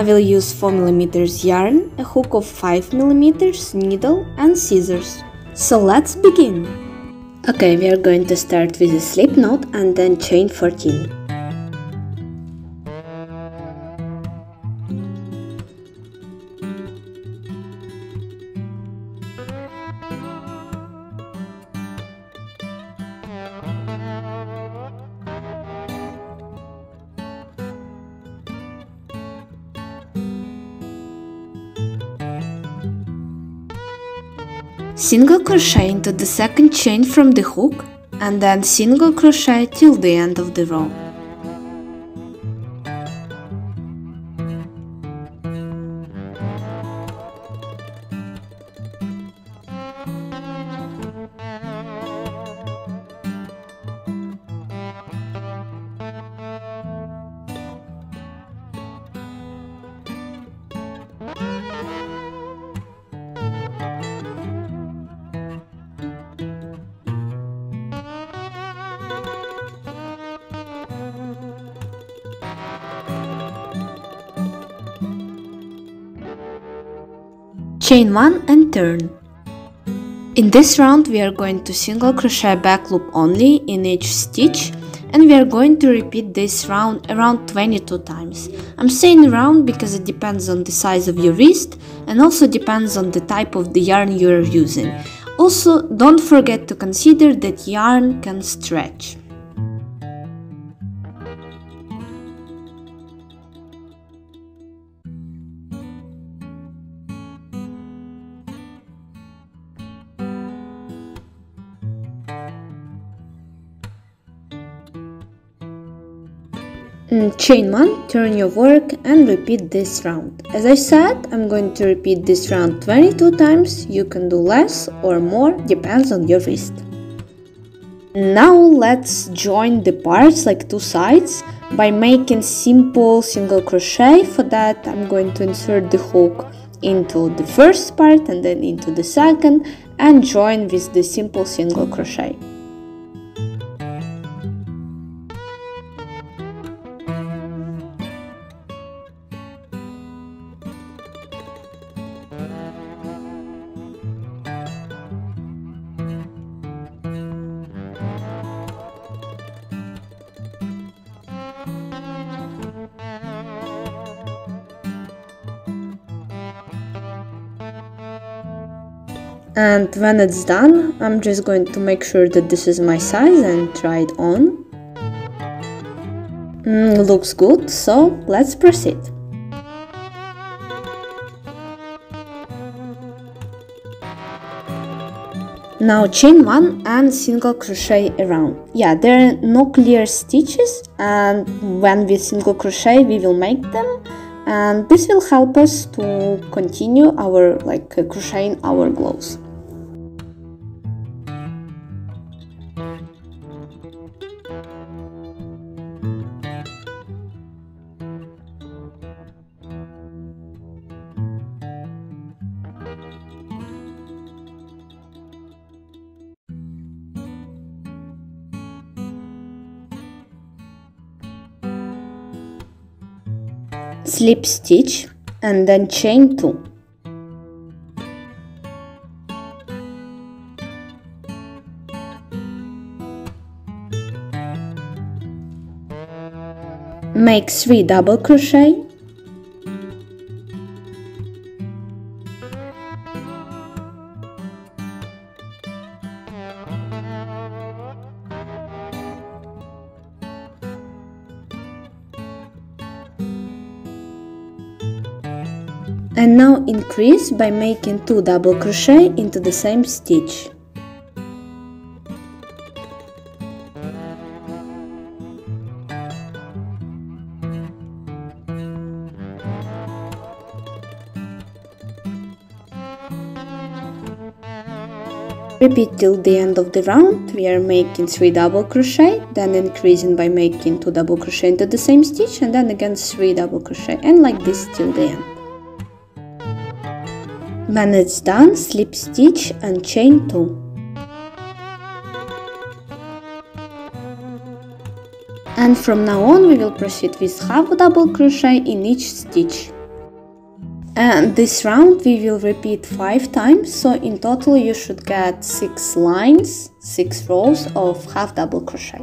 I will use 4mm yarn, a hook of 5mm, needle and scissors. So let's begin! Okay, we are going to start with a slip knot and then chain 14. Single crochet into the second chain from the hook and then single crochet till the end of the row. Chain 1 and turn. In this round we are going to single crochet back loop only in each stitch, and we are going to repeat this round around 22 times. I'm saying round because it depends on the size of your wrist and also depends on the type of the yarn you are using. Also, don't forget to consider that yarn can stretch. Chain 1, turn your work and repeat this round. As I said, I'm going to repeat this round 22 times. You can do less or more, depends on your wrist. Now let's join the parts, like two sides, by making simple single crochet. For that I'm going to insert the hook into the first part and then into the second and join with the simple single crochet. And when it's done, I'm just going to make sure that this is my size and try it on. Looks good, so let's proceed. Now chain 1 and single crochet around. Yeah, there are no clear stitches, and when we single crochet we will make them, and this will help us to continue our crocheting our gloves. Slip stitch and then chain 2. Make 3 double crochet. And now increase by making 2 double crochet into the same stitch. Repeat till the end of the round. We are making 3 double crochet, then increasing by making 2 double crochet into the same stitch, and then again 3 double crochet, and like this till the end. When it's done, slip stitch and chain 2. And from now on we will proceed with half double crochet in each stitch. And this round we will repeat 5 times, so in total you should get 6 lines, 6 rows of half double crochet.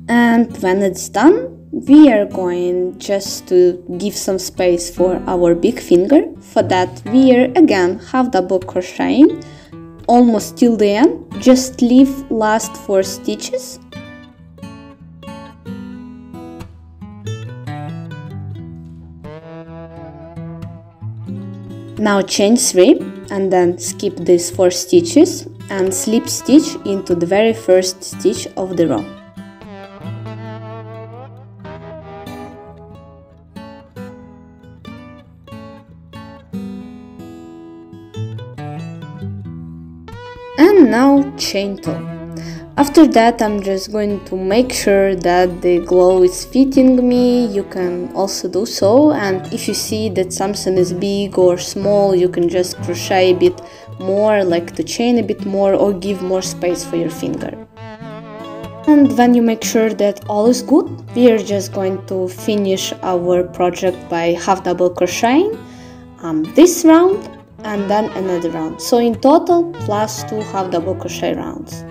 And when it's done, we are going just to give some space for our big finger. For that, we are again half double crocheting almost till the end. Just leave last 4 stitches. Now chain 3 and then skip these 4 stitches and slip stitch into the very first stitch of the row. And now chain 2. After that I'm just going to make sure that the glove is fitting me. You can also do so, and if you see that something is big or small, you can just crochet a bit more, like to chain a bit more or give more space for your finger. And when you make sure that all is good, we are just going to finish our project by half double crocheting this round and then another round, so in total plus 2 half double crochet rounds.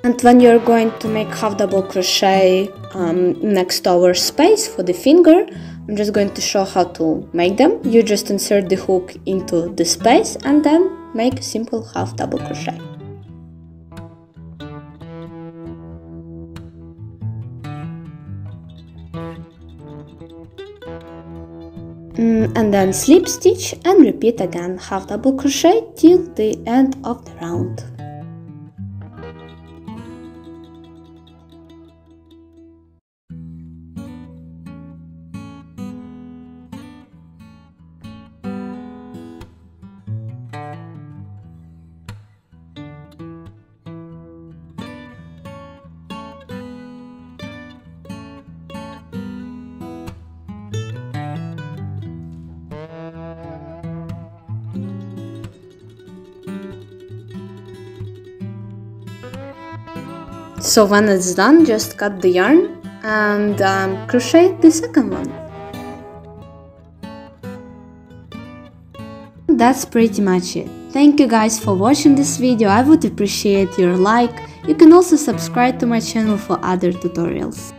And when you're going to make half double crochet next to our space for the finger, I'm just going to show how to make them. You just insert the hook into the space and then make a simple half double crochet. And then slip stitch and repeat again half double crochet till the end of the round. So when it's done, just cut the yarn and crochet the second one. That's pretty much it. Thank you guys for watching this video. I would appreciate your like. You can also subscribe to my channel for other tutorials.